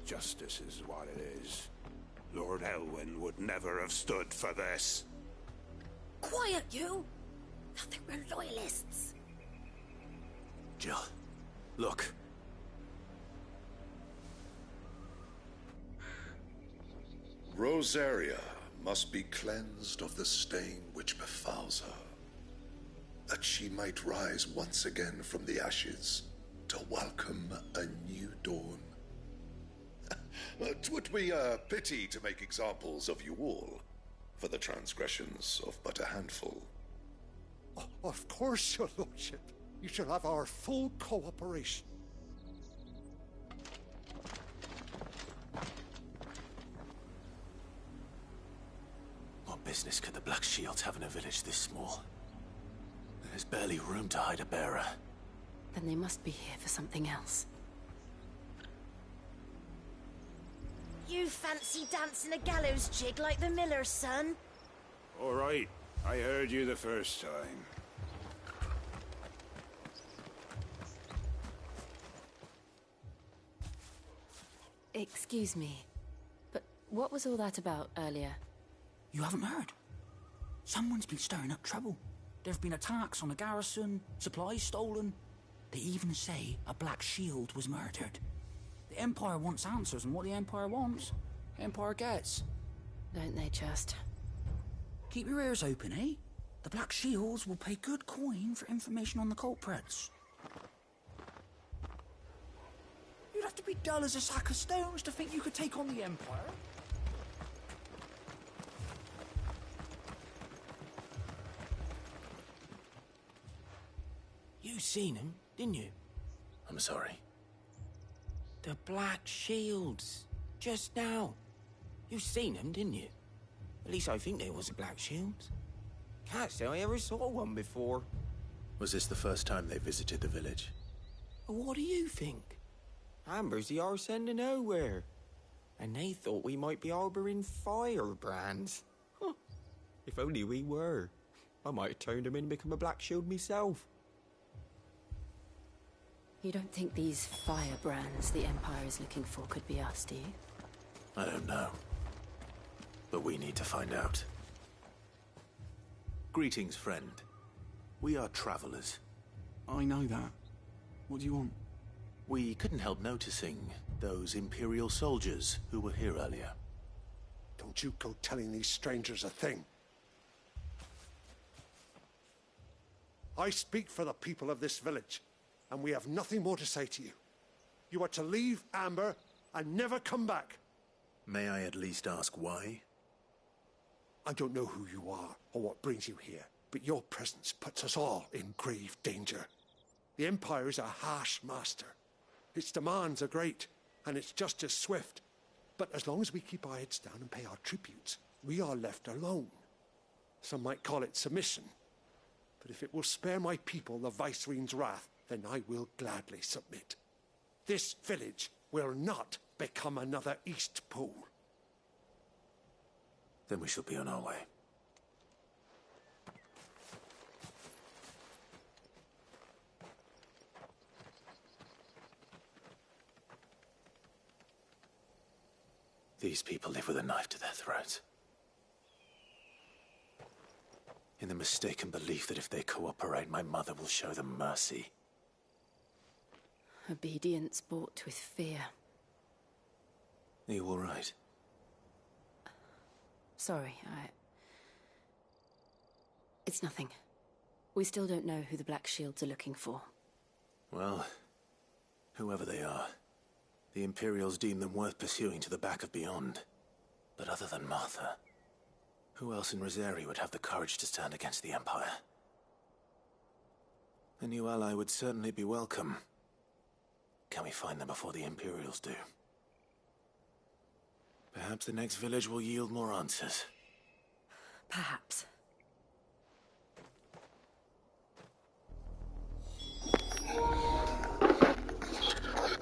Justice is what it is. Lord Elwyn would never have stood for this. Quiet, you! I think we're loyalists. Jill, look. Rosaria must be cleansed of the stain which befouls her, that she might rise once again from the ashes to welcome a new dawn. 'Twould be a pity to make examples of you all, for the transgressions of but a handful. Of course, your lordship. You shall have our full cooperation. What business could the Black Shields have in a village this small? There's barely room to hide a bearer. Then they must be here for something else. You fancy dancing a gallows jig like the miller's son? All right, I heard you the first time. Excuse me, but what was all that about earlier? You haven't heard? Someone's been stirring up trouble. There have been attacks on the garrison, supplies stolen. They even say a Black Shield was murdered. The Empire wants answers, and what the Empire wants, the Empire gets. Don't they just? Keep your ears open, eh? The Black Shields will pay good coin for information on the culprits. You'd have to be dull as a sack of stones to think you could take on the Empire. You seen him, didn't you? I'm sorry. The Black Shields. Just now. You seen them, didn't you? At least I think there was a Black Shields. Can't say I ever saw one before. Was this the first time they visited the village? What do you think? Amber's the arse end of nowhere. And they thought we might be harboring firebrands. Huh. If only we were. I might have turned them in and become a Black Shield myself. You don't think these firebrands the Empire is looking for could be us, do you? I don't know. But we need to find out. Greetings, friend. We are travelers. I know that. What do you want? We couldn't help noticing those Imperial soldiers who were here earlier. Don't you go telling these strangers a thing. I speak for the people of this village, and we have nothing more to say to you. You are to leave Amber and never come back. May I at least ask why? I don't know who you are or what brings you here, but your presence puts us all in grave danger. The Empire is a harsh master. Its demands are great, and its justice swift. But as long as we keep our heads down and pay our tributes, we are left alone. Some might call it submission. But if it will spare my people the Viceroy's wrath, then I will gladly submit. This village will not become another Eastpool. Then we shall be on our way. These people live with a knife to their throats. In the mistaken belief that if they cooperate, my mother will show them mercy. Obedience bought with fear. Are you all right? Sorry, It's nothing. We still don't know who the Black Shields are looking for. Well, whoever they are, the Imperials deem them worth pursuing to the back of beyond. But other than Martha, who else in Rosaria would have the courage to stand against the Empire? A new ally would certainly be welcome. Can we find them before the Imperials do? Perhaps the next village will yield more answers. Perhaps.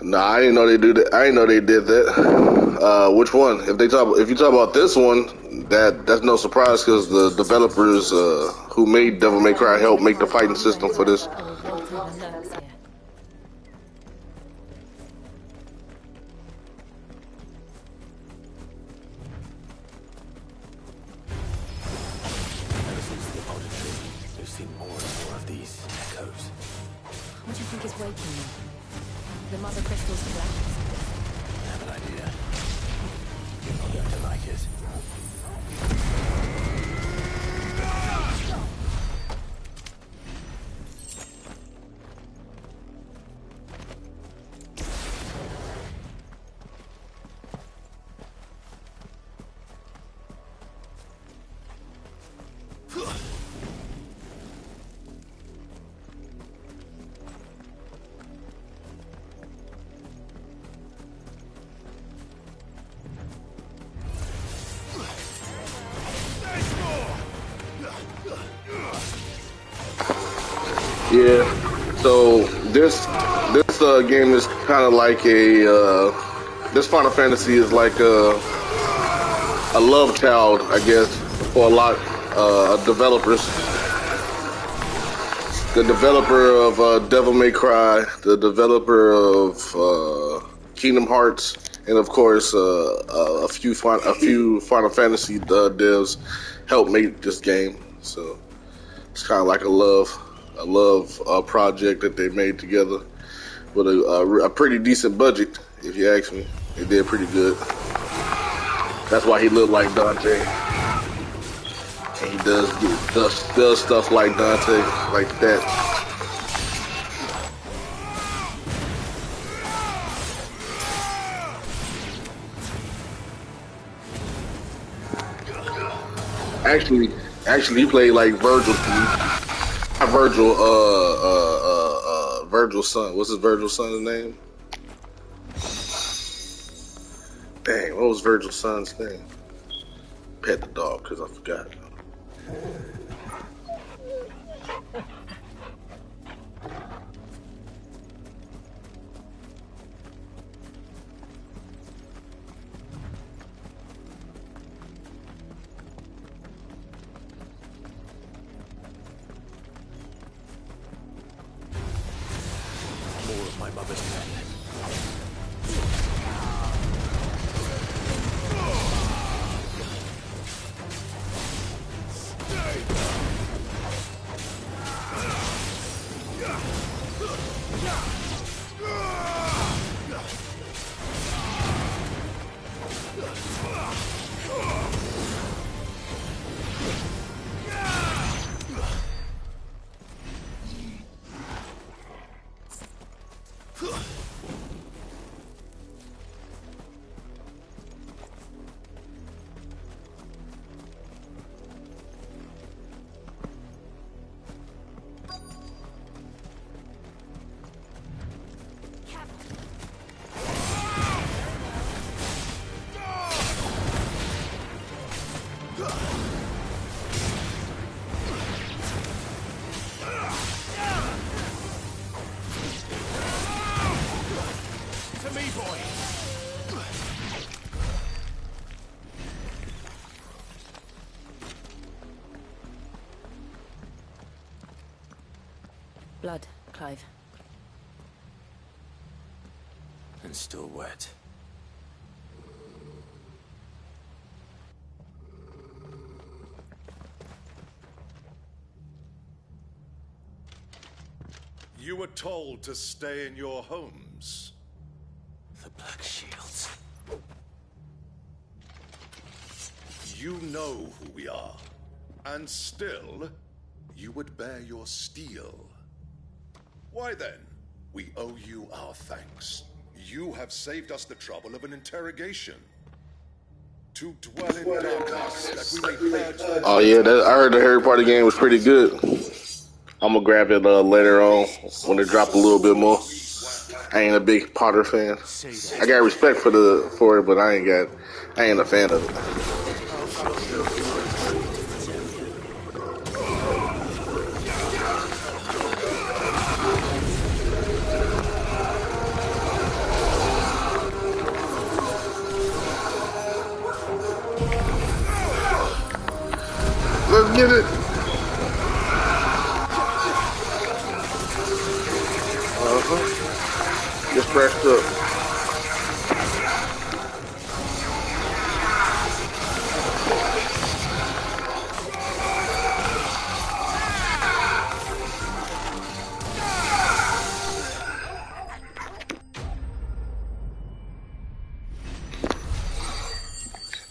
Nah, I didn't know they do that. I didn't know they did that. Which one? If you talk about this one, that's no surprise because the developers who made Devil May Cry helped make the fighting system for this. more and more of these echoes. What do you think is waking them? The mother crystal's black? I have an idea. You're going to like it. Yeah. So this game is kind of like a this Final Fantasy is like a love child, I guess, for a lot of developers. The developer of Devil May Cry, the developer of Kingdom Hearts, and of course a few Final Fantasy devs helped make this game. So it's kind of like a love project that they made together with a pretty decent budget, if you ask me. They did pretty good. That's why he looked like Dante. And he does stuff like Dante, like that. Actually, he played like Virgil. Not Virgil. Virgil's son. What's his Virgil's son's name? Dang, what was Virgil's son's name? Pet the dog, because I forgot. More of my mother's men. Blood, Clive. And still wet. You were told to stay in your homes. The Black Shields. You know who we are. And still, you would bear your steel. Why then, we owe you our thanks. You have saved us the trouble of an interrogation. To dwell in darkness, that we may purge the... Oh yeah, I heard the Harry Potter game was pretty good. I'm gonna grab it later on when it drop a little bit more. I ain't a big Potter fan. I got respect for it, but I ain't a fan of it. Let's get it. Get scratched up.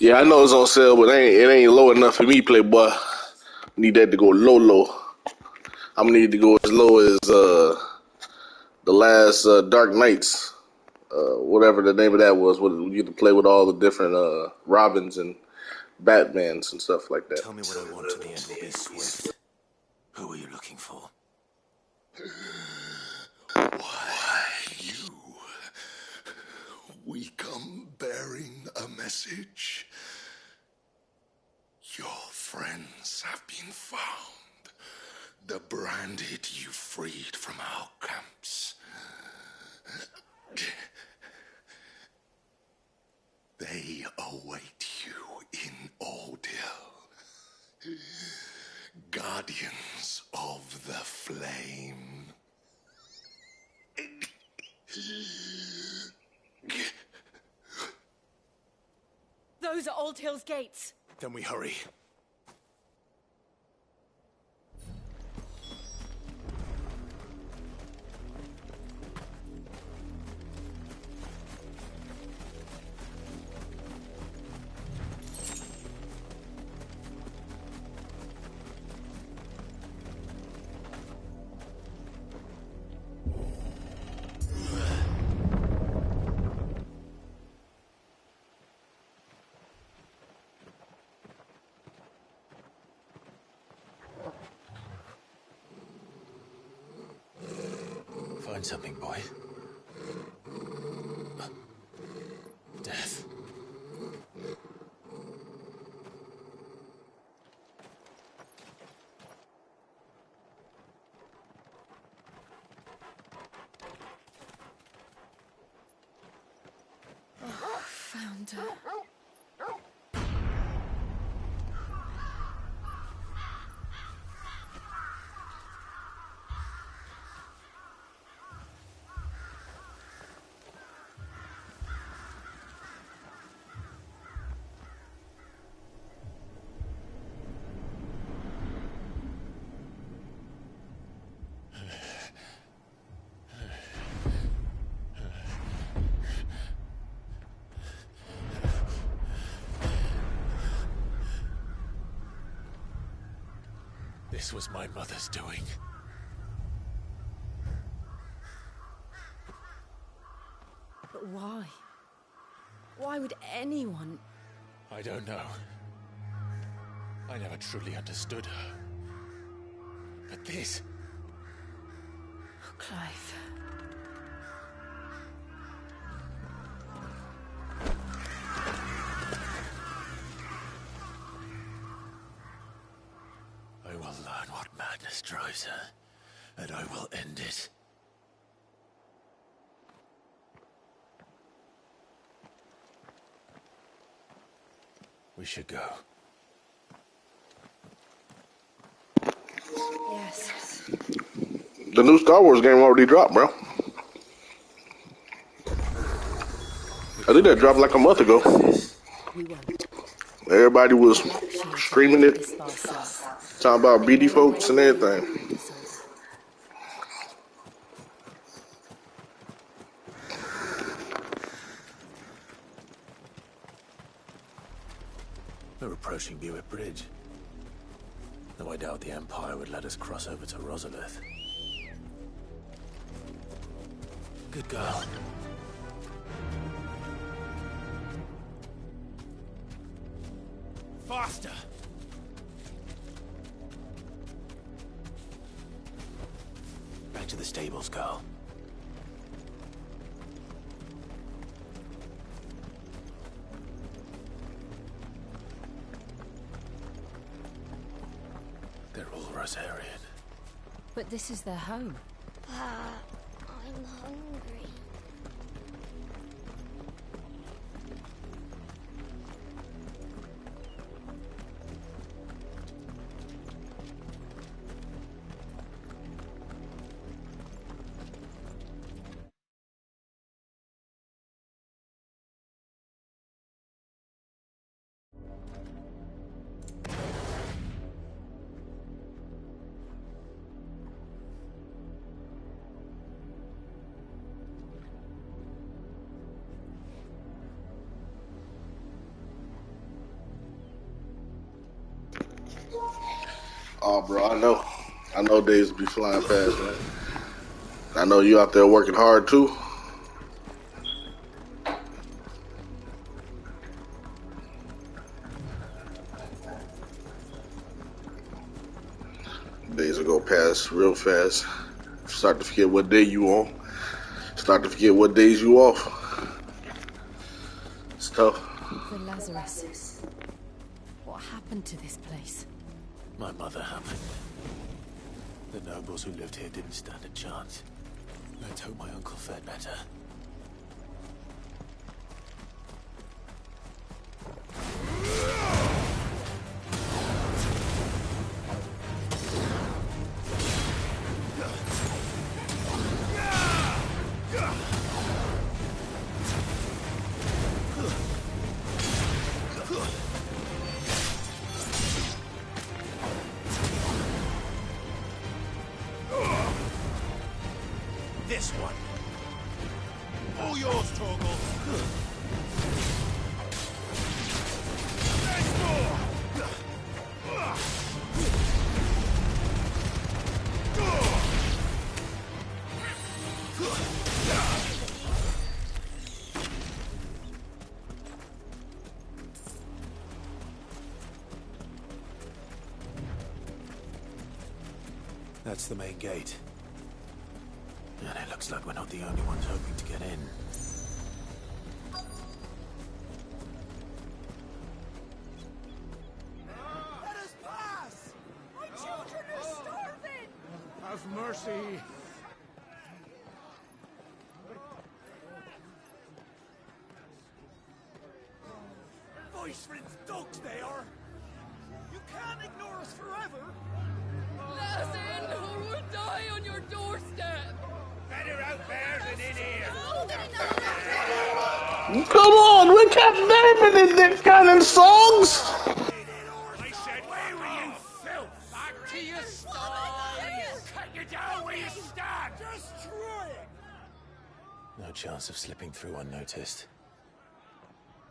Yeah, I know it's on sale, but it ain't low enough for me, Playboy. Need that to go low. I'm gonna need to go as low as the last Dark Knights, whatever the name of that was. What you get to play with all the different Robins and Batmans and stuff like that. Tell me what I want and the end will be swift. Who are you looking for? Why, you? We come bearing a message. Your friends have been found. The branded you freed from our camps. They await you in Ordil. Guardians of the Flame. Those are Old Hill's gates. Then we hurry. Find something, boy. Death. Found her. This was my mother's doing. But why? Why would anyone... I don't know. I never truly understood her. But this... Oh, Clive. I will learn what madness drives her, and I will end it. We should go. Yes. The new Star Wars game already dropped, bro. I think that dropped like a month ago. We won't. Everybody was streaming it, talking about BD folks and everything. We're approaching Buick Bridge. Though I doubt the Empire would let us cross over to Rosalith. Good girl. Faster! Back to the stables, girl. They're all Rosarian. But this is their home. I'm hungry. Oh, bro, I know. I know days be flying past, man. I know you out there working hard, too. Days will go past real fast. Start to forget what day you on. Start to forget what days you off. It's tough. The Lazarus. What happened to this place? My mother happened. The nobles who lived here didn't stand a chance. Let's hope my uncle fared better. This one. All yours, Torgal. There's more. That's the main gate. And it looks like we're not the only ones hoping to get in. Let us pass! My children are starving! Have mercy! Voice-rinsed dogs they are! You can't ignore us forever! Let us in, or we'll die on your doorstep! Better out there than in here! Come on, we kept naming it Nick Cannon songs! I said, where were you, filth? Back to your stalls! Cut you down where you stand! Destroy it! No chance of slipping through unnoticed.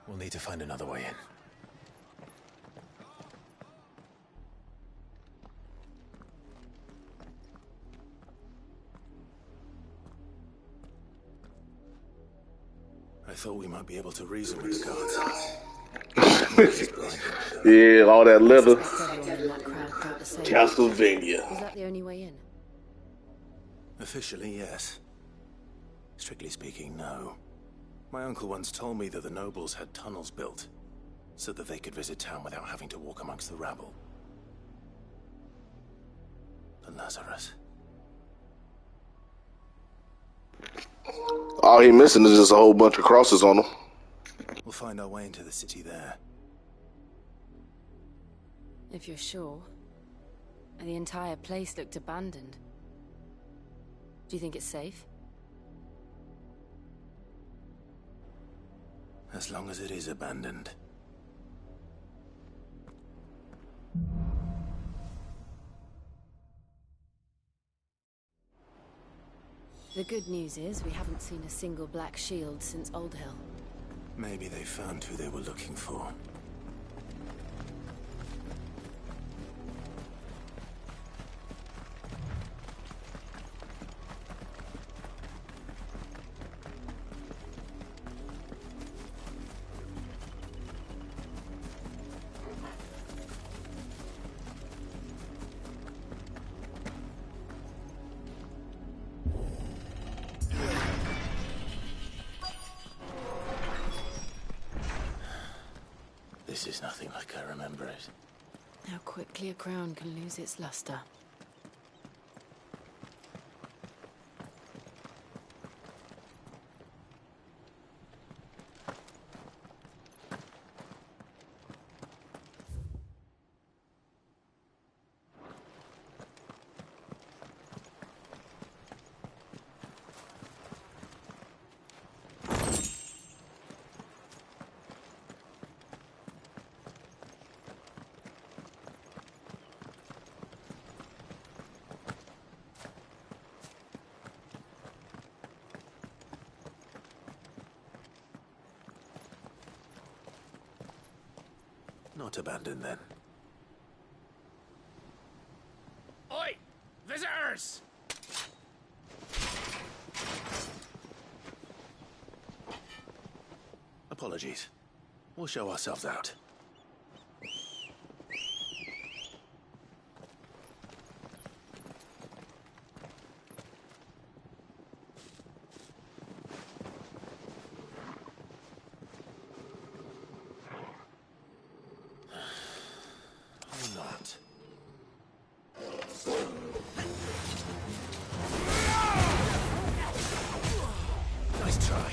We'll need to find another way in. I thought we might be able to reason with the guards. Yeah, all that leather. Everyone in that crowd felt the same. Castlevania. Was that the only way in? Officially, yes. Strictly speaking, no. My uncle once told me that the nobles had tunnels built, so that they could visit town without having to walk amongst the rabble. The Lazarus. All he missing is just a whole bunch of crosses on him. We'll find our way into the city there. If you're sure. The entire place looked abandoned. Do you think it's safe? As long as it is abandoned. The good news is we haven't seen a single black shield since Old Hill. Maybe they found who they were looking for. This is nothing like I remember it. How quickly a crown can lose its luster. Not abandoned, then. Apologies. We'll show ourselves out. Or not. Nice try.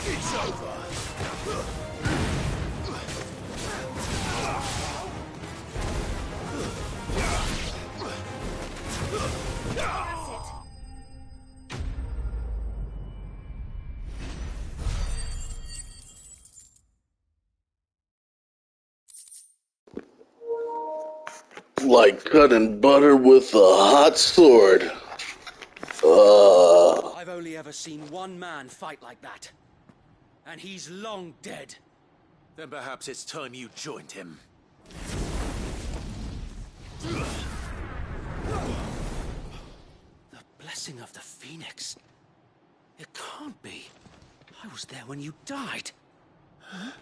It's over. Like cutting butter with a hot sword. I've only ever seen one man fight like that. And he's long dead. Then perhaps it's time you joined him. The blessing of the Phoenix. It can't be. I was there when you died. Huh?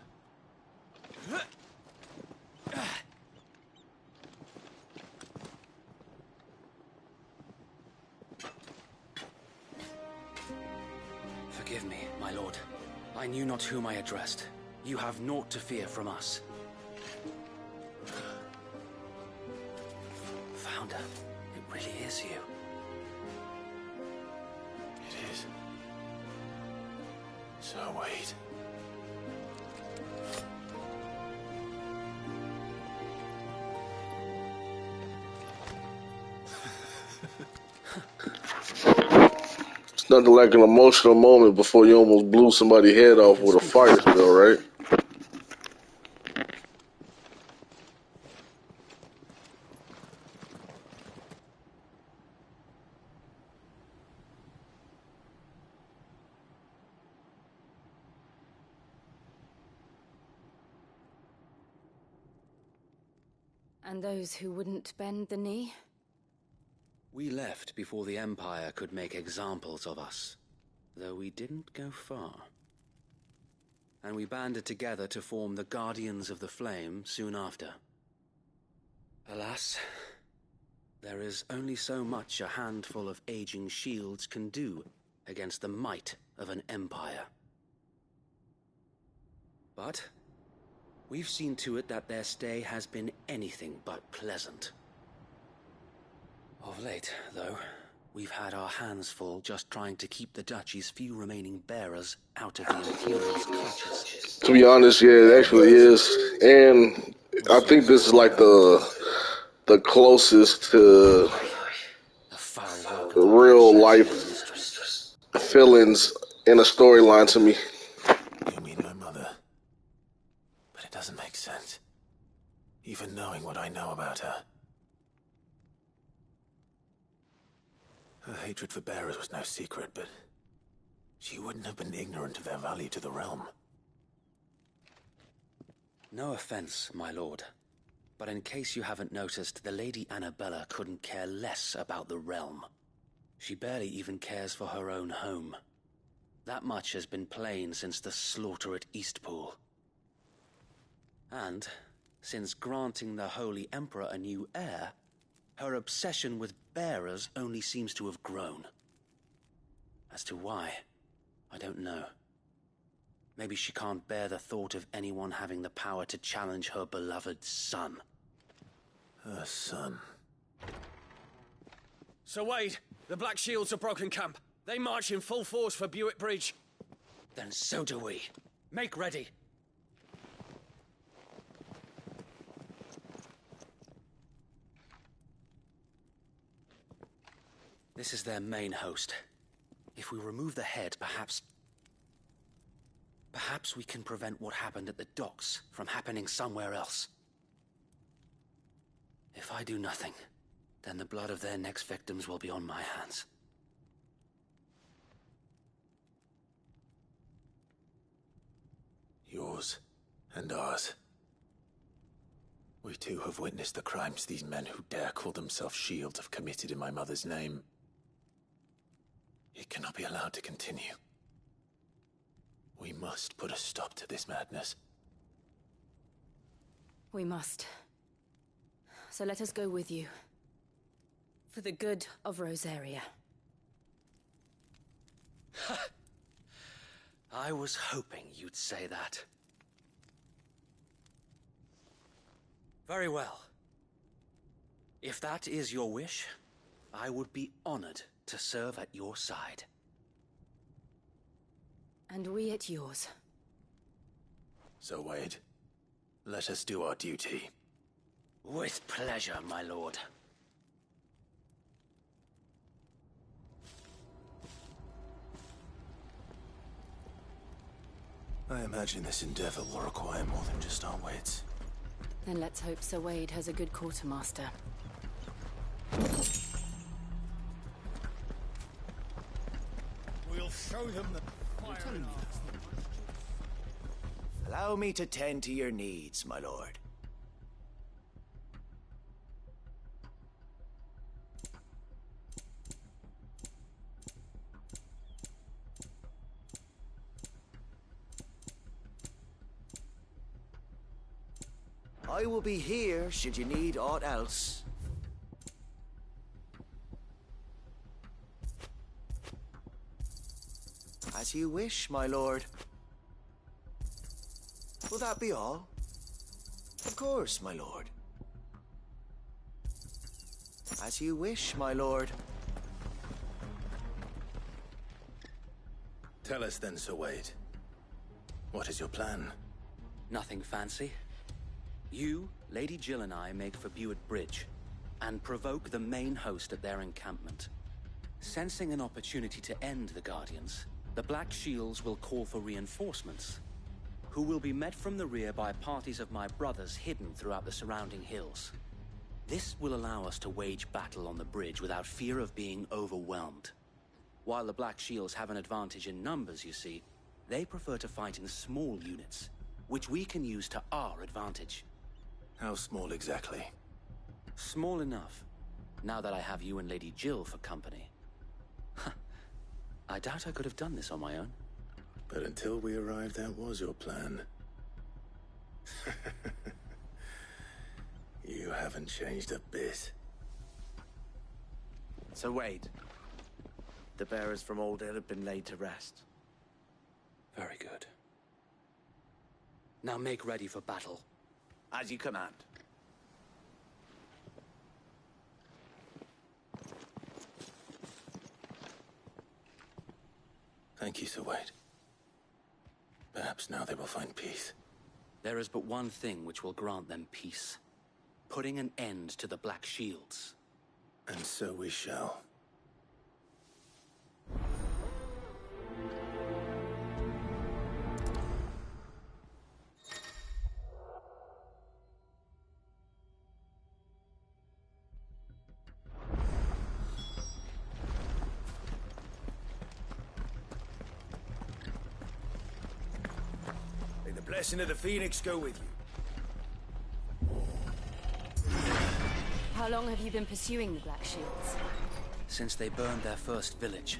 Forgive me, my lord. I knew not whom I addressed. You have naught to fear from us. Founder, it really is you. It is. So wait. It's nothing like an emotional moment before you almost blew somebody's head off with a fire spell, right? And those who wouldn't bend the knee? We left before the Empire could make examples of us, though we didn't go far. And we banded together to form the Guardians of the Flame soon after. Alas, there is only so much a handful of aging shields can do against the might of an empire. But we've seen to it that their stay has been anything but pleasant. Of late, though, we've had our hands full just trying to keep the Duchy's few remaining bearers out of the Imperial's clutches. To be honest, yeah, it actually is. And I think this is like the closest to real life feelings in a storyline to me. You mean my mother? But it doesn't make sense. Even knowing what I know about her. Her hatred for bearers was no secret, but she wouldn't have been ignorant of their value to the realm. No offense, my lord, but in case you haven't noticed, the Lady Annabella couldn't care less about the realm. She barely even cares for her own home. That much has been plain since the slaughter at Eastpool. And, since granting the Holy Emperor a new heir, her obsession with bearers only seems to have grown. As to why, I don't know. Maybe she can't bear the thought of anyone having the power to challenge her beloved son. Her son. Sir Wade, the Black Shields have broken camp. They march in full force for Buick Bridge. Then so do we. Make ready. This is their main host. If we remove the head, perhaps we can prevent what happened at the docks from happening somewhere else. If I do nothing, then the blood of their next victims will be on my hands. And ours. We too have witnessed the crimes these men who dare call themselves shields have committed in my mother's name. It cannot be allowed to continue. We must put a stop to this madness. We must. So let us go with you. For the good of Rosaria. I was hoping you'd say that. Very well. If that is your wish, I would be honored to serve at your side. And we at yours. So, Wade, let us do our duty. With pleasure, my lord. I imagine this endeavor will require more than just our wits. Then let's hope Sir Wade has a good quartermaster. We'll show them the fire. Allow me to tend to your needs, my lord. I will be here should you need aught else. As you wish, my lord. Will that be all? Of course, my lord. As you wish, my lord. Tell us then, Sir Wade. What is your plan? Nothing fancy. You, Lady Jill and I make for Buett Bridge, and provoke the main host at their encampment. Sensing an opportunity to end the Guardians, the Black Shields will call for reinforcements, who will be met from the rear by parties of my brothers hidden throughout the surrounding hills. This will allow us to wage battle on the bridge without fear of being overwhelmed. While the Black Shields have an advantage in numbers, you see, they prefer to fight in small units, which we can use to our advantage. How small exactly? Small enough, now that I have you and Lady Jill for company. I doubt I could have done this on my own. But until we arrived, that was your plan. You haven't changed a bit. Sir Wade, the bearers from Old Hill have been laid to rest. Very good. Now make ready for battle. As you command. Thank you, Sir Wade. Perhaps now they will find peace. There is but one thing which will grant them peace. Putting an end to the Black Shields. And so we shall. May the blessing of the Phoenix go with you. How long have you been pursuing the Black Shields? Since they burned their first village.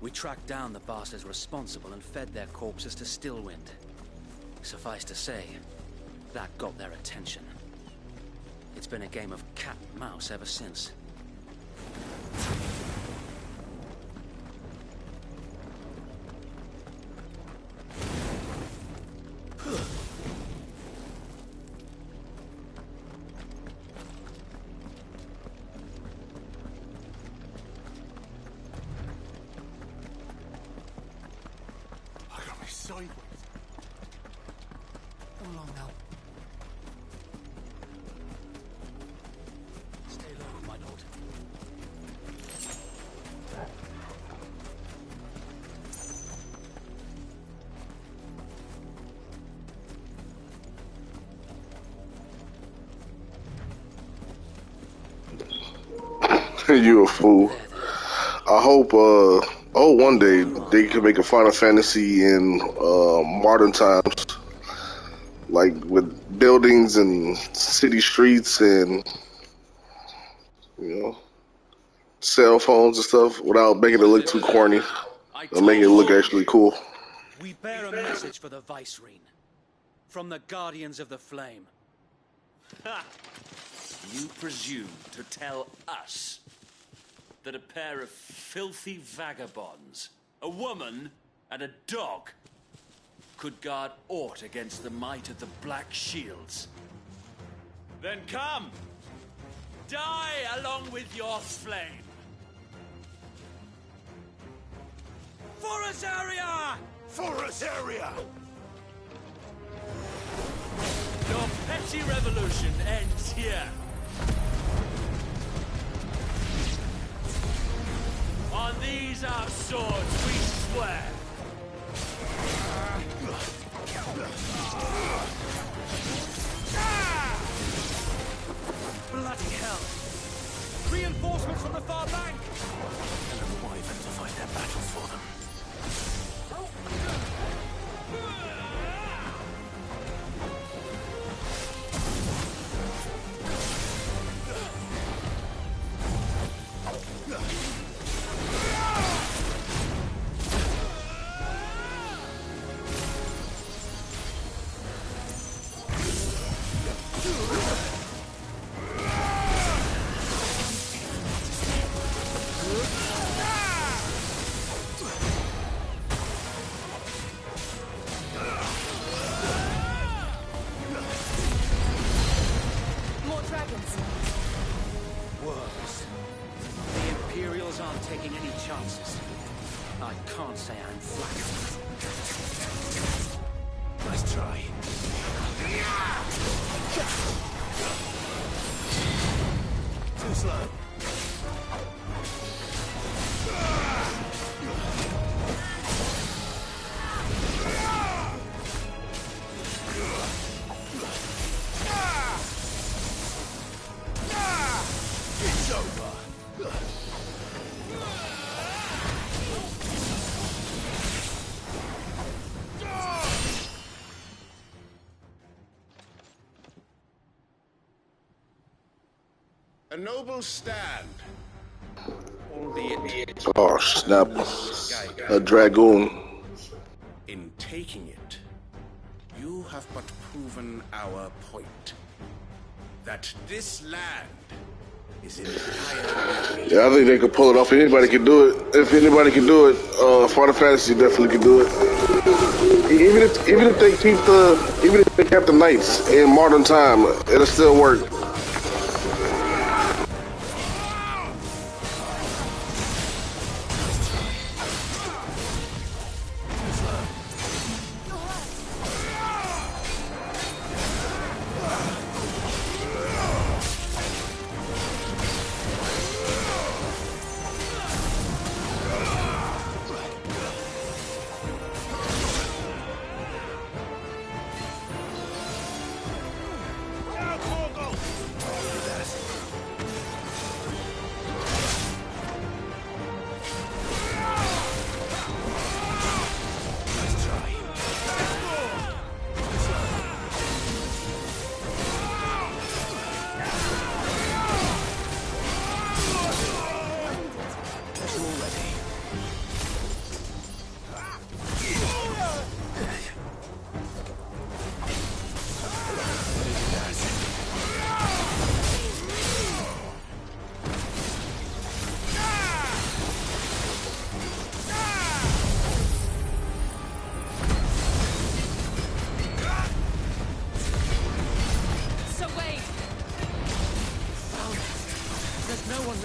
We tracked down the bastards responsible and fed their corpses to Stillwind. Suffice to say, that got their attention. It's been a game of cat and mouse ever since. Sideways. Come along now. Stay low, my lord. You a fool. I hope one day they can make a Final Fantasy in modern times. like with buildings and city streets and cell phones and stuff without making it look too corny and making it look actually cool. We bear a message for the Vicereine from the Guardians of the Flame. Ha! You presume to tell us that a pair of filthy vagabonds, a woman and a dog, could guard aught against the might of the Black Shields? Then come! Die along with your flame! For Azaria! For Azaria! Your petty revolution ends here. On these our swords we swear. Bloody hell! Reinforcements from the far bank! And a wyvern to fight their battles for them. Taking any chances. I can't say I'm flattered. Nice try. Too slow. It's over. A noble stand, albeit Oh snap! A dragoon. In taking it, you have but proven our point. That this land is entirely... Yeah, I think they could pull it off. Anybody can do it. If anybody can do it, Final Fantasy definitely can do it. Even if they kept the knights in modern time, it'll still work.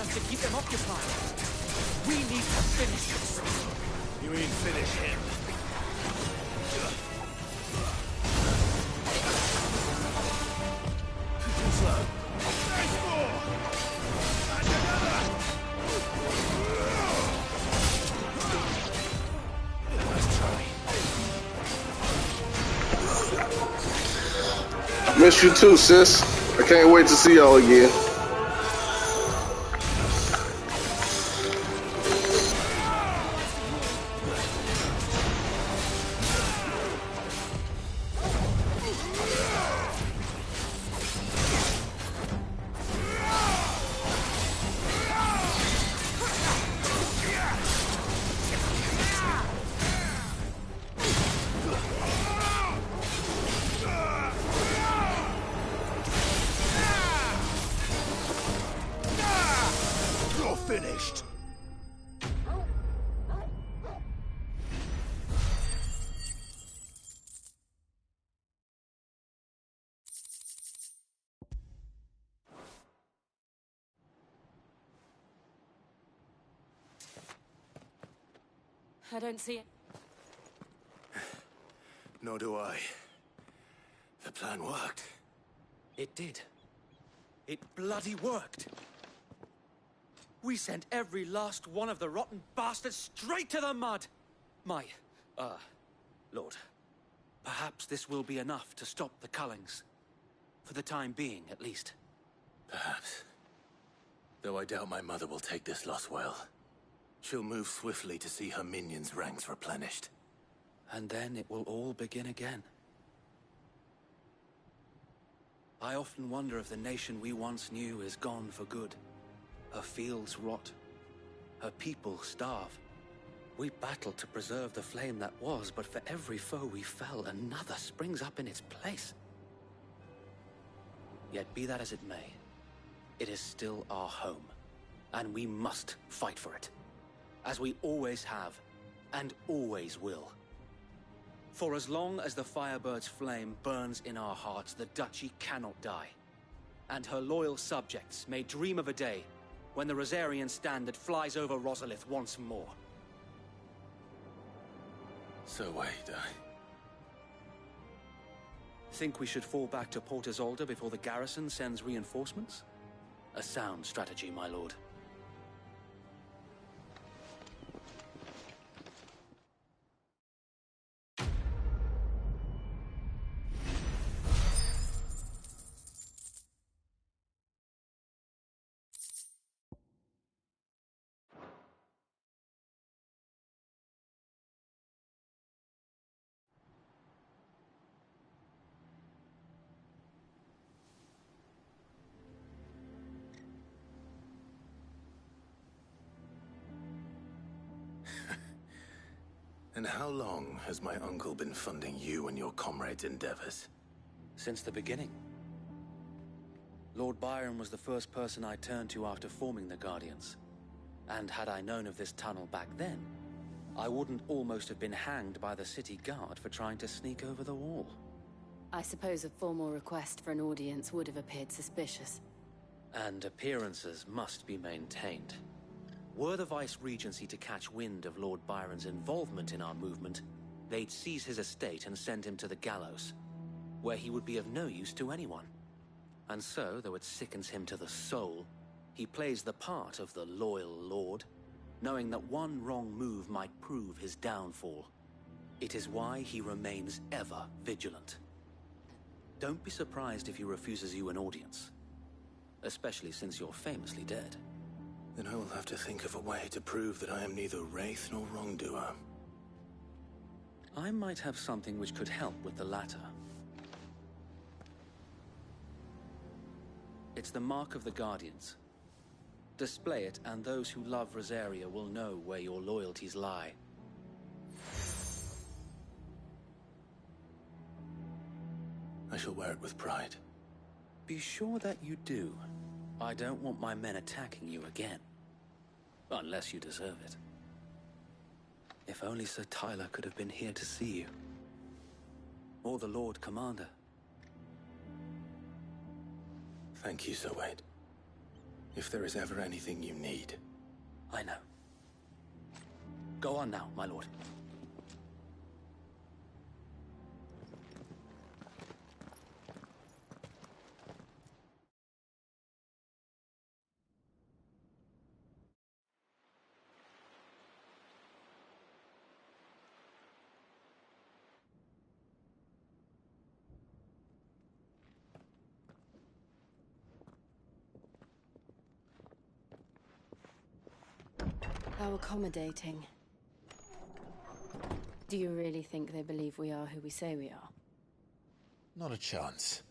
To keep them occupied. We need to finish this. You mean finish him? Too slow. There's more! And another! Nice try. Miss you too, sis. I can't wait to see y'all again. finished. I don't see it. Nor do I. The plan worked. It did. It bloody worked. We sent every last one of the rotten bastards straight to the mud. Lord, perhaps this will be enough to stop the Cullings. For the time being, at least. Perhaps. Though I doubt my mother will take this loss well. She'll move swiftly to see her minions' ranks replenished. And then it will all begin again. I often wonder if the nation we once knew is gone for good. Her fields rot. Her people starve. We battled to preserve the flame that was, but for every foe we fell, another springs up in its place. Yet be that as it may, it is still our home, and we must fight for it. As we always have, and always will. For as long as the Firebird's flame burns in our hearts, the Duchy cannot die. And her loyal subjects may dream of a day when the Rosarian standard flies over Rosalith once more. So wait, Think we should fall back to Port Isolde before the garrison sends reinforcements? A sound strategy, my lord. And how long has my uncle been funding you and your comrades' endeavors? Since the beginning. Lord Byron was the first person I turned to after forming the Guardians. And had I known of this tunnel back then, I wouldn't almost have been hanged by the city guard for trying to sneak over the wall. I suppose a formal request for an audience would have appeared suspicious. And appearances must be maintained. Were the Vice-Regency to catch wind of Lord Byron's involvement in our movement, they'd seize his estate and send him to the gallows, where he would be of no use to anyone. And so, though it sickens him to the soul, he plays the part of the loyal lord, knowing that one wrong move might prove his downfall. It is why he remains ever vigilant. Don't be surprised if he refuses you an audience, especially since you're famously dead. Then I will have to think of a way to prove that I am neither wraith nor wrongdoer. I might have something which could help with the latter. It's the Mark of the Guardians. Display it, and those who love Rosaria will know where your loyalties lie. I shall wear it with pride. Be sure that you do. I don't want my men attacking you again. Unless you deserve it. If only Sir Tyler could have been here to see you. Or the Lord Commander. Thank you, Sir Wade. If there is ever anything you need. I know. Go on now, my lord. How accommodating. Do you really think they believe we are who we say we are? Not a chance.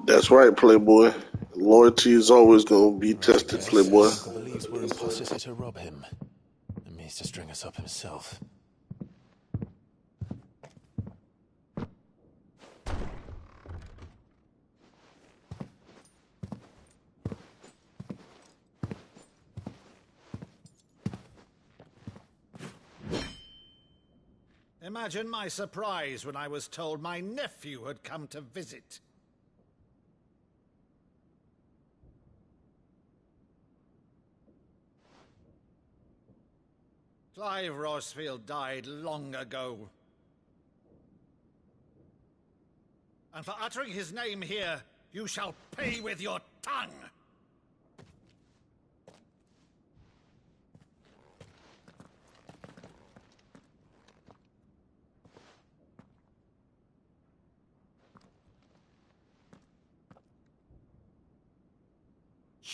That's right, Playboy. Loyalty is always gonna be tested, Playboy. Uncle believes we're imposters here to rob him. And means to string us up himself. Imagine my surprise when I was told my nephew had come to visit. Clive Rosfield died long ago. And for uttering his name here, you shall pay with your tongue!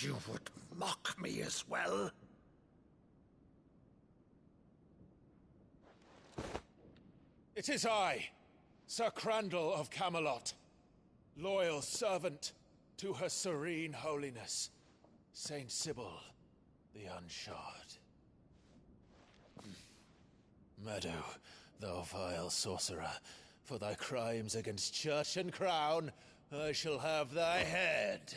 You would mock me as well? It is I, Sir Crandall of Camelot, loyal servant to Her Serene Holiness, Saint Sybil the Unshod. Meadow, thou vile sorcerer, for thy crimes against church and crown, I shall have thy head.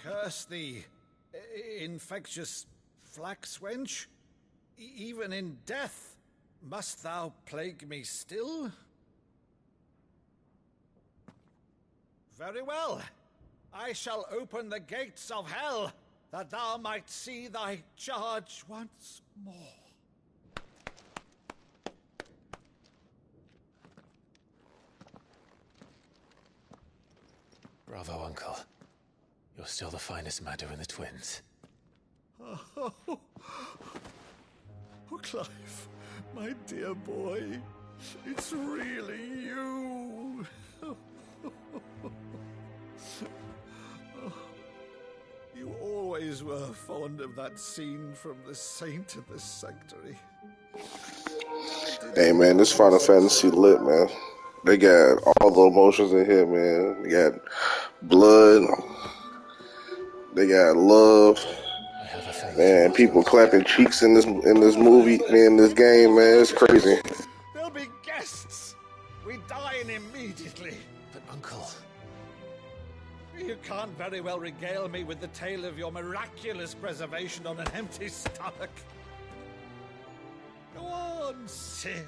Curse thee, infectious flax wench. Even in death, must thou plague me still? Very well. I shall open the gates of hell, that thou might see thy charge once more. Bravo, Uncle. You're still the finest Meadow in the twins. Oh, Clive, my dear boy, it's really you. You always were fond of that scene from The Saint of the Sanctuary. Hey man, this Final Fantasy lit, man. They got all the emotions in here, man. They got blood. They got love. Man, people clapping cheeks in this movie, in this game, man. It's crazy. There'll be guests. We dine immediately. But Uncle... You can't very well regale me with the tale of your miraculous preservation on an empty stomach. Go on, sit.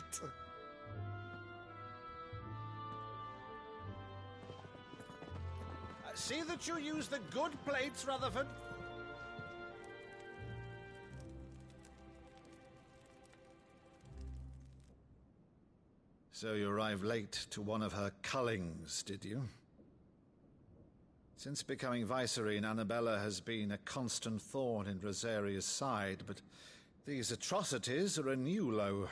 See that you use the good plates, Rutherford. So you arrived late to one of her cullings, did you? Since becoming Vicereine, Annabella has been a constant thorn in Rosaria's side, but these atrocities are a new low.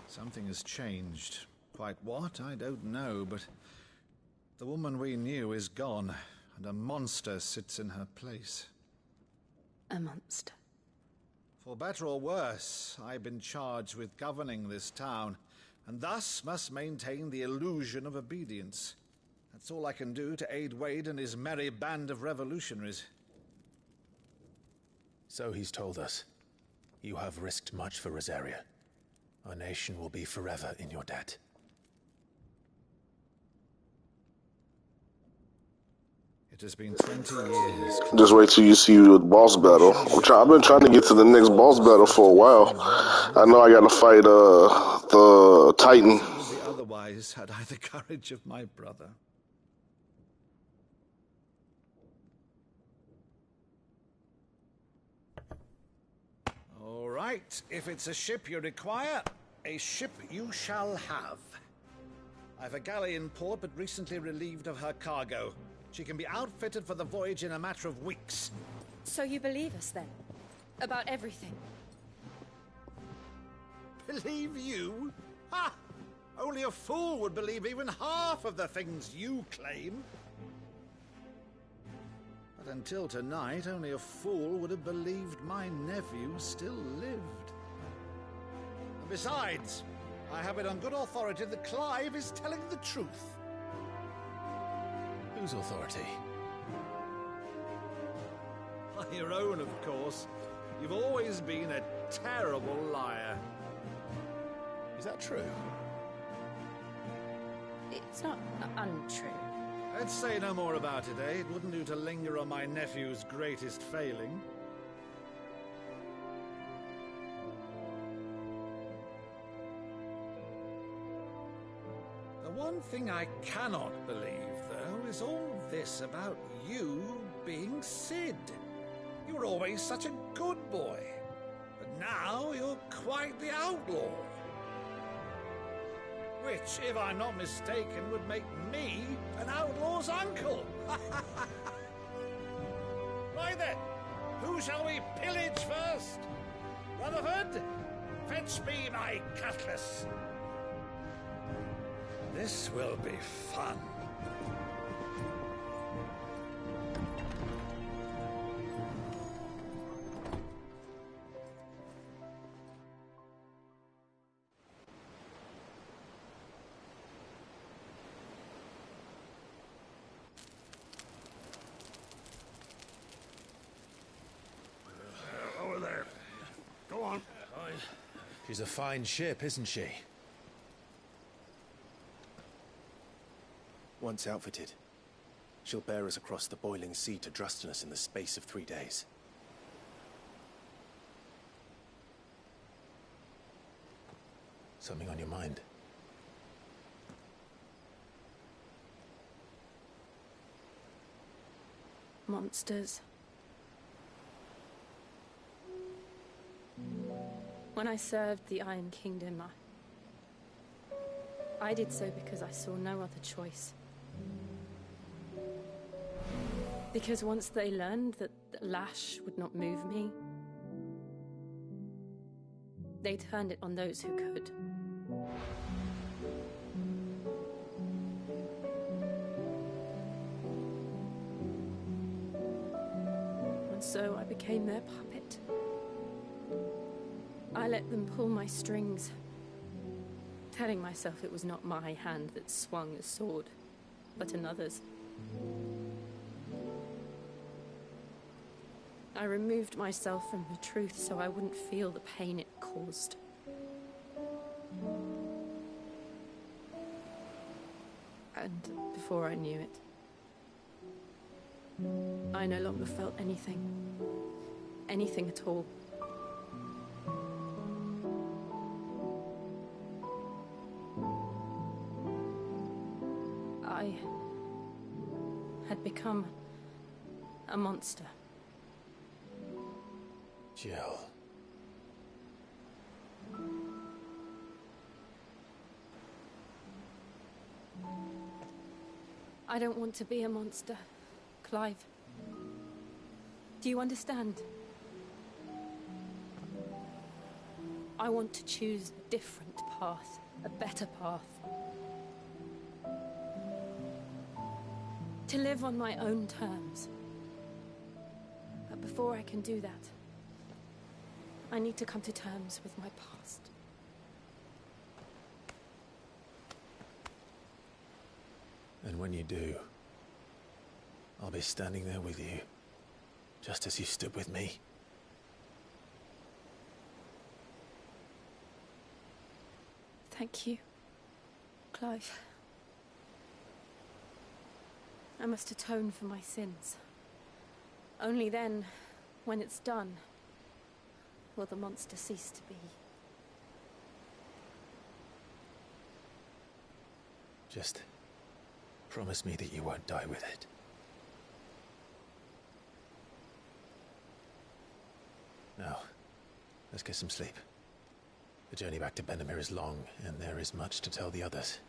Something has changed. Quite what, I don't know, but the woman we knew is gone, and a monster sits in her place. A monster? For better or worse, I've been charged with governing this town, and thus must maintain the illusion of obedience. That's all I can do to aid Wade and his merry band of revolutionaries. So he's told us. You have risked much for Rosaria. Our nation will be forever in your debt. It has been 20 years. Just wait till you see the boss battle. I've been trying to get to the next boss battle for a while. I know I gotta fight the Titan. Otherwise, had I the courage of my brother. All right, if it's a ship you require, a ship you shall have. I've a galley in port, but recently relieved of her cargo. She can be outfitted for the voyage in a matter of weeks. So you believe us, then? About everything? Believe you? Ha! Only a fool would believe even half of the things you claim. But until tonight, only a fool would have believed my nephew still lived. And besides, I have it on good authority that Clive is telling the truth. Whose authority? Your own, of course. You've always been a terrible liar. Is that true? It's not untrue. Let's say no more about it, eh? It wouldn't do to linger on my nephew's greatest failing. The one thing I cannot believe, though, is all this about you being Cid. You were always such a good boy, but now you're quite the outlaw. Which, if I'm not mistaken, would make me an outlaw's uncle. Right then, who shall we pillage first? Rutherford, fetch me my cutlass. This will be fun. Over there. Go on. She's a fine ship, isn't she? Once outfitted, she'll bear us across the boiling sea to Drustinus in the space of 3 days. Something on your mind? Monsters. When I served the Iron Kingdom, I did so because I saw no other choice. Because once they learned that the lash would not move me, they turned it on those who could. And so I became their puppet. I let them pull my strings, telling myself it was not my hand that swung a sword, but another's. I removed myself from the truth so I wouldn't feel the pain it caused. And before I knew it, I no longer felt anything. Anything at all. I had become a monster. Jill. I don't want to be a monster, Clive. Do you understand? I want to choose a different path, a better path. To live on my own terms. But before I can do that, I need to come to terms with my past. And when you do, I'll be standing there with you, just as you stood with me. Thank you, Clive. I must atone for my sins. Only then, when it's done, will the monster cease to be. Just promise me that you won't die with it. Now, let's get some sleep. The journey back to Benamir is long, and there is much to tell the others.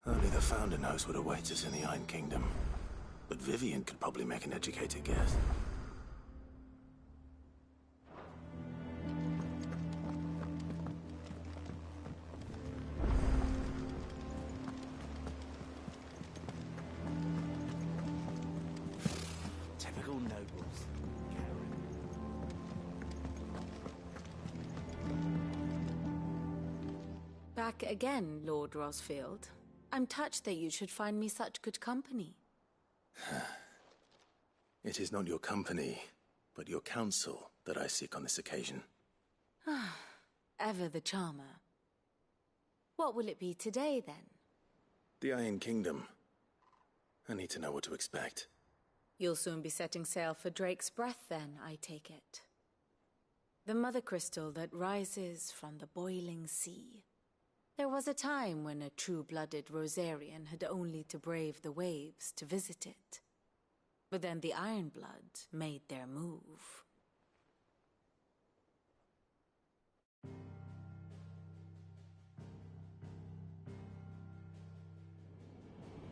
Only the Founder knows what awaits us in the Iron Kingdom. But Vivian could probably make an educated guess. back again, Lord Rosfield. I'm touched that you should find me such good company. It is not your company, but your counsel that I seek on this occasion. Ever the charmer. What will it be today, then? The Iron Kingdom. I need to know what to expect. You'll soon be setting sail for Drake's Breath, then, I take it. The mother crystal that rises from the boiling sea. There was a time when a true-blooded Rosarian had only to brave the waves to visit it. But then the Ironblood made their move.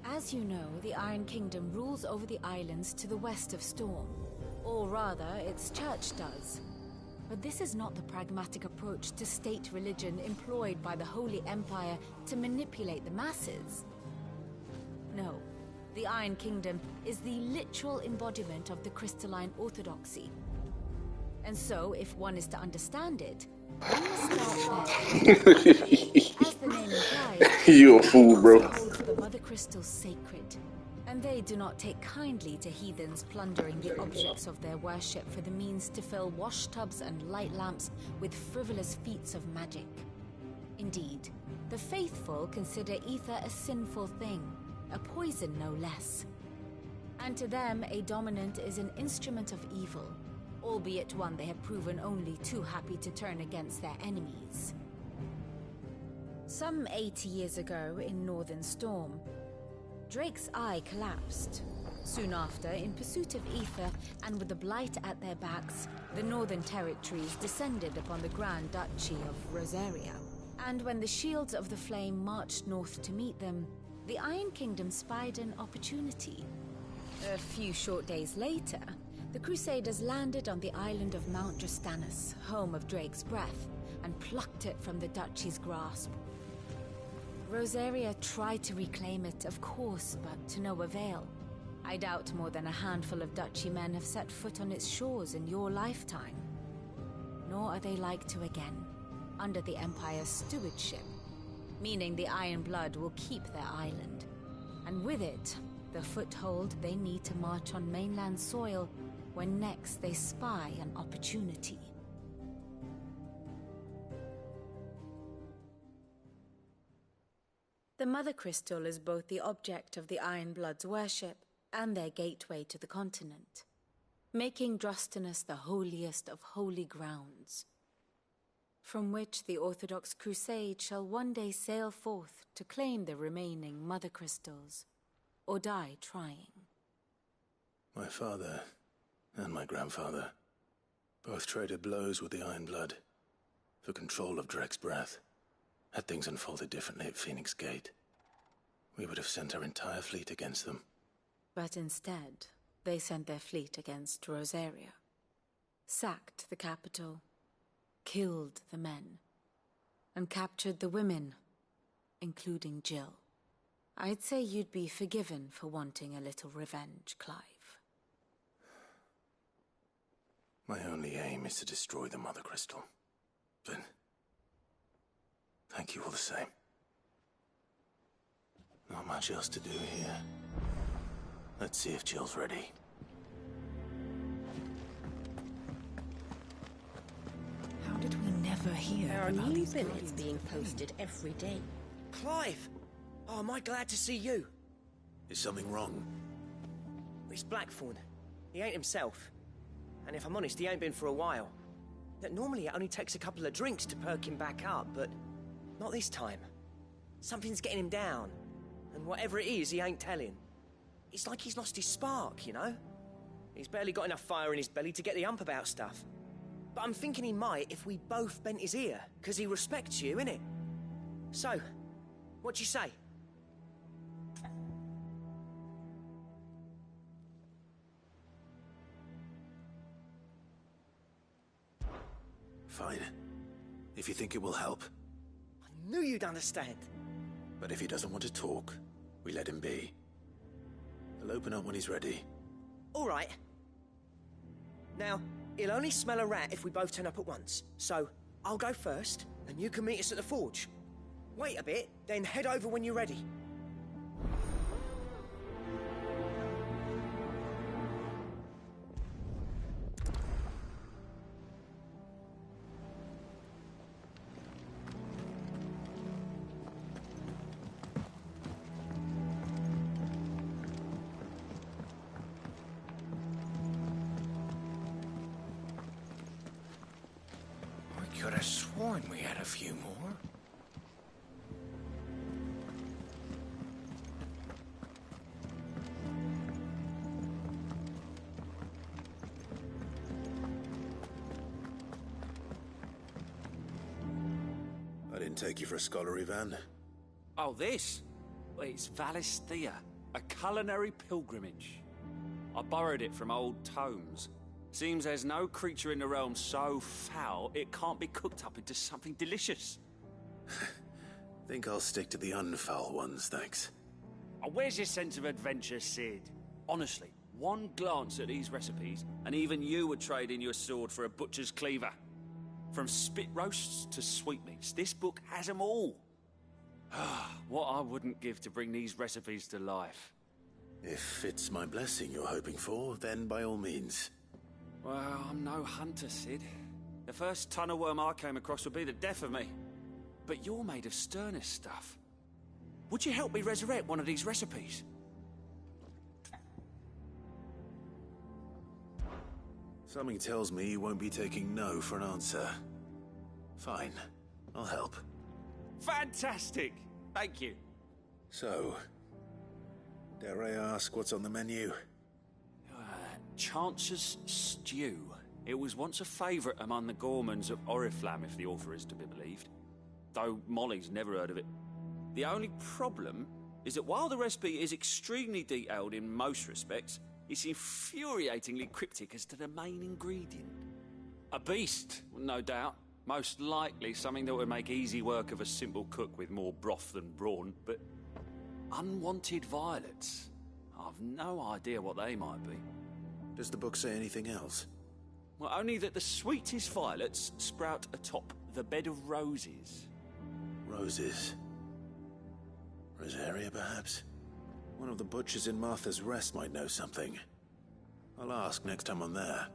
As you know, the Iron Kingdom rules over the islands to the west of Storm. Or rather, its church does. But this is not the pragmatic approach to state religion employed by the Holy Empire to manipulate the masses. No, the Iron Kingdom is the literal embodiment of the crystalline orthodoxy. And so, if one is to understand it, we must start there. As the name implies, you a fool, bro. hold the mother crystals sacred, and they do not take kindly to heathens plundering the objects of their worship for the means to fill washtubs and light lamps with frivolous feats of magic. Indeed, the faithful consider ether a sinful thing, a poison no less. And to them, a dominant is an instrument of evil, albeit one they have proven only too happy to turn against their enemies. Some 80 years ago in Northern Storm, Drake's Eye collapsed. Soon after, in pursuit of ether and with the Blight at their backs, the Northern Territories descended upon the Grand Duchy of Rosaria. And when the Shields of the Flame marched north to meet them, the Iron Kingdom spied an opportunity. A few short days later, the Crusaders landed on the island of Mount Drastanus, home of Drake's Breath, and plucked it from the Duchy's grasp. Rosaria tried to reclaim it, of course, but to no avail. I doubt more than a handful of Duchy men have set foot on its shores in your lifetime. Nor are they like to again, under the Empire's stewardship, meaning the Iron Blood will keep their island, and with it, the foothold they need to march on mainland soil when next they spy an opportunity. The Mother Crystal is both the object of the Iron Blood's worship and their gateway to the continent, making Drastanus the holiest of holy grounds, from which the Orthodox Crusade shall one day sail forth to claim the remaining Mother Crystals, or die trying. My father and my grandfather both traded blows with the Iron Blood for control of Drake's Breath. Had things unfolded differently at Phoenix Gate, we would have sent our entire fleet against them. But instead, they sent their fleet against Rosaria, sacked the capital, killed the men, and captured the women, including Jill. I'd say you'd be forgiven for wanting a little revenge, Clive. My only aim is to destroy the Mother Crystal. But thank you all the same. Not much else to do here. Let's see if Jill's ready. How did we never hear There are about new these billets guardians? being posted every day. Clive! Oh, am I glad to see you? Is something wrong? It's Blackthorn. He ain't himself. And if I'm honest, he ain't been for a while. That normally it only takes a couple of drinks to perk him back up, but not this time. Something's getting him down. And whatever it is, he ain't telling. It's like he's lost his spark, you know? He's barely got enough fire in his belly to get the ump about stuff. But I'm thinking he might if we both bent his ear, because he respects you, innit? So, what you say? Fine. If you think it will help. I knew you'd understand. But if he doesn't want to talk, we let him be. He'll open up when he's ready. All right. Now, he'll only smell a rat if we both turn up at once. So, I'll go first, and you can meet us at the forge. Wait a bit, then head over when you're ready. I could have sworn we had a few more. I didn't take you for a scholar, Ivan. Oh, this? Well, it's Valisthea, a culinary pilgrimage. I borrowed it from old tomes. Seems there's no creature in the realm so foul it can't be cooked up into something delicious. Think I'll stick to the unfoul ones, thanks. Oh, where's your sense of adventure, Sid? Honestly, one glance at these recipes, and even you would trade in your sword for a butcher's cleaver. From spit roasts to sweetmeats, this book has them all. What I wouldn't give to bring these recipes to life. If it's my blessing you're hoping for, then by all means. Well, I'm no hunter, Sid. The first tunnel worm I came across would be the death of me. But you're made of sterner stuff. Would you help me resurrect one of these recipes? Something tells me you won't be taking no for an answer. Fine, I'll help. Fantastic! Thank you. So, dare I ask what's on the menu? Chance's Stew. It was once a favourite among the Gormans of Oriflamme, if the author is to be believed. Though Molly's never heard of it. The only problem is that while the recipe is extremely detailed in most respects, it's infuriatingly cryptic as to the main ingredient. A beast, no doubt. Most likely something that would make easy work of a simple cook with more broth than brawn, but unwanted violets. I've no idea what they might be. Does the book say anything else? Well, only that the sweetest violets sprout atop the bed of roses. Roses. Rosaria, perhaps? One of the butchers in Martha's Rest might know something. I'll ask next time I'm there.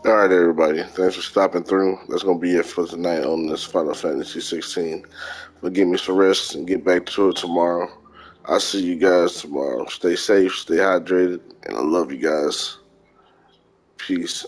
All right, everybody. Thanks for stopping through. That's going to be it for tonight on this Final Fantasy 16. But give me some rest and get back to it tomorrow. I'll see you guys tomorrow. Stay safe, stay hydrated, and I love you guys. Peace.